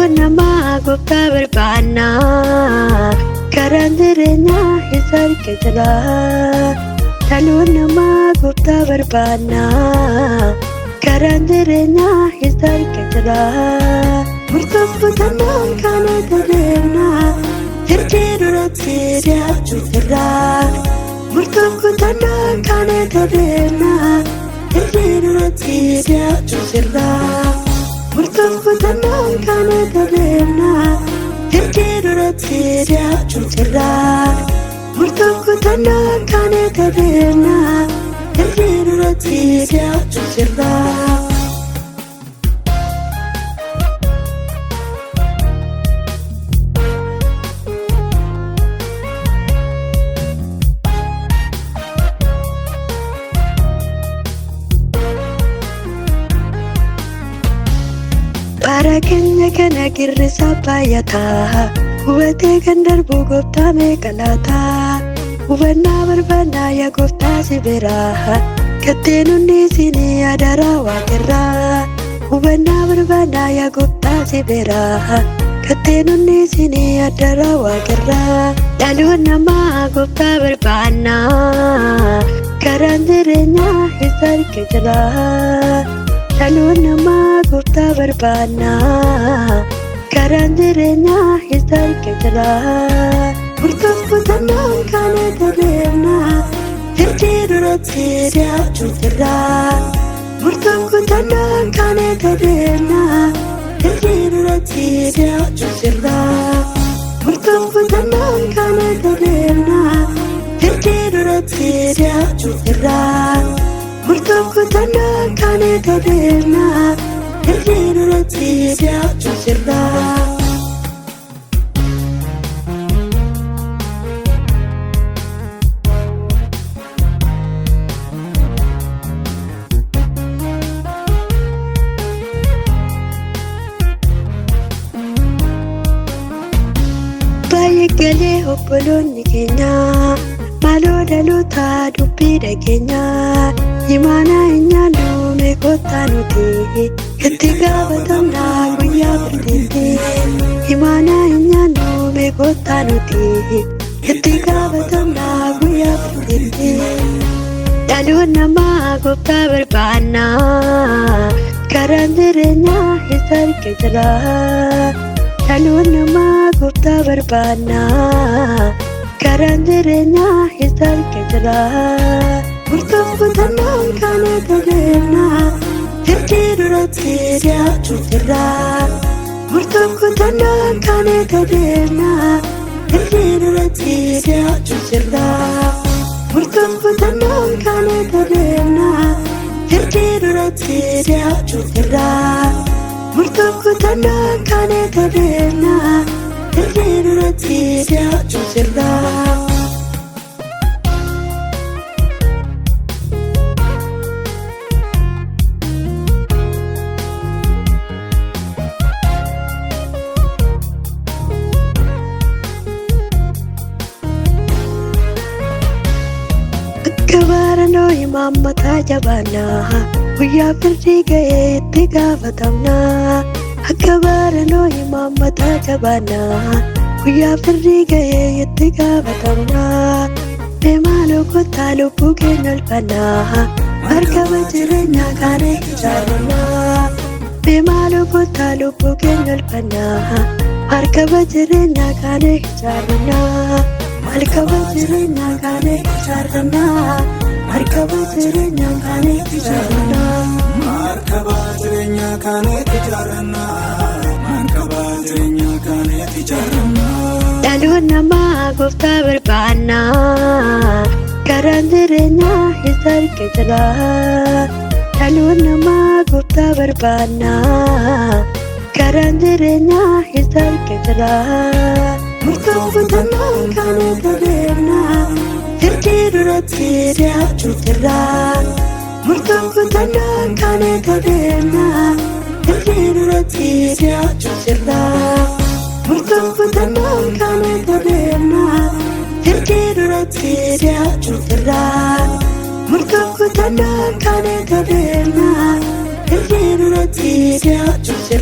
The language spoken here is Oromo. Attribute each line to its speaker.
Speaker 1: nama goftaa barbaanna karaan jireenyaa isa harka jira. Dhaloon nama goftaa barbaanna karaan jireenyaa isa harka jira. Murtooffatannaan kana tadeemna hirkee duratti dhiyaachuu jirra. Murtooffatannaan kana tadeemna hirkee duratti dhiyaachuu jirra. Murtooffatannaan kana tadeemna hirkee duratti dhiyaachuu jirra. Murtooffatannaan kana tadeemna hirkee duratti dhiyaachuu jirra. Bara keenya kana girrisa baay'ataa hubatee kan darbu gooftaa meeqa laata. Hubannaa barbaannaa yaa gooftaa si biraa katteen hundi isinii adaraa waaqirraa. Hubannaa barbaannaa yaa gooftaa si biraa katteen hundi isinii adaraa waaqirraa. Dhaloon namaa gooftaa barbaannaa karaan jireenyaa isa harka jira. Dhaloon nama goftaa barbaanna karaan jireenyaa isa harka jira. Murtooffatannaan kana tadeemna hirkee duratti dhiyaachuu jirra. Murtooffatannaan kana tadeemna hirkee duratti dhiyaachuu jirra. Murtooffatannaan kana tadeemna hirkee duratti dhiyaachuu jirra. Murtooffatannaan kana tadeemna hirkee duratti dhiyaachuu jirra. Baay'ee galee obboloonni keenya maaloo dhaloota dubbii dhageenya. Imaana eenyaan duume kottaa nuti itti gaafatamna guyyaa firdeetti. Imaana eenyaan duume kottaa nuti itti gaafatamna guyyaa firdeetti. Dhaloon namaa gooftaa barbaanna karaan jireenyaa isa harka jira. Dhaloon namaa gooftaa barbaanna karaan jireenyaa isa harka jira. Murtooffatannaan kana tadeemna hirkee duratti dhiyaachuu jirra. Murtooffatannaan kana tadeemna hirkee duratti dhiyaachuu jirra. Murtooffatannaan kana tadeemna hirkee duratti dhiyaachuu jirra. Murtooffatannaan kana tadeemna hirkee duratti dhiyaachuu jirra. Kabaranoo imaammataa jabaannaa guyyaa firdii ga'ee itti gaafatamnaa. Kabaranoo imaammataa jabaannaa guyyaa firdii ga'ee itti gaafatamnaa. Maaloo kottaa lubbuu keenya olfannaa markaba jireenyaa kana ijaarannaa. Maaloo kottaa lubbuu keenya olfannaa markaba jireenyaa kana ijaarannaa. Markaba jireenyaa kana ijaarannaa. Markaba jireenyaa kana ijaarannaa.
Speaker 2: Markaba jireenyaa kana ijaarannaa. Markaba jireenyaa kana ijaarannaa.
Speaker 1: Dhaloon namaa gooftaa barbaanna karaan jireenyaa isa harka jira. Dhaloon namaa gooftaa barbaanna karaan jireenyaa isa harka jira. Murtooffatannaan kana tadeemna hirkee duratti dhiyaachuu jirra. Murtooffatannaan kana tadeemna hirkee duratti dhiyaachuu jirra. Murtooffatannaan kana tadeemna hirkee duratti dhiyaachuu jirra. Murtooffatannaan kana tadeemna hirkee duratti dhiyaachuu jirra.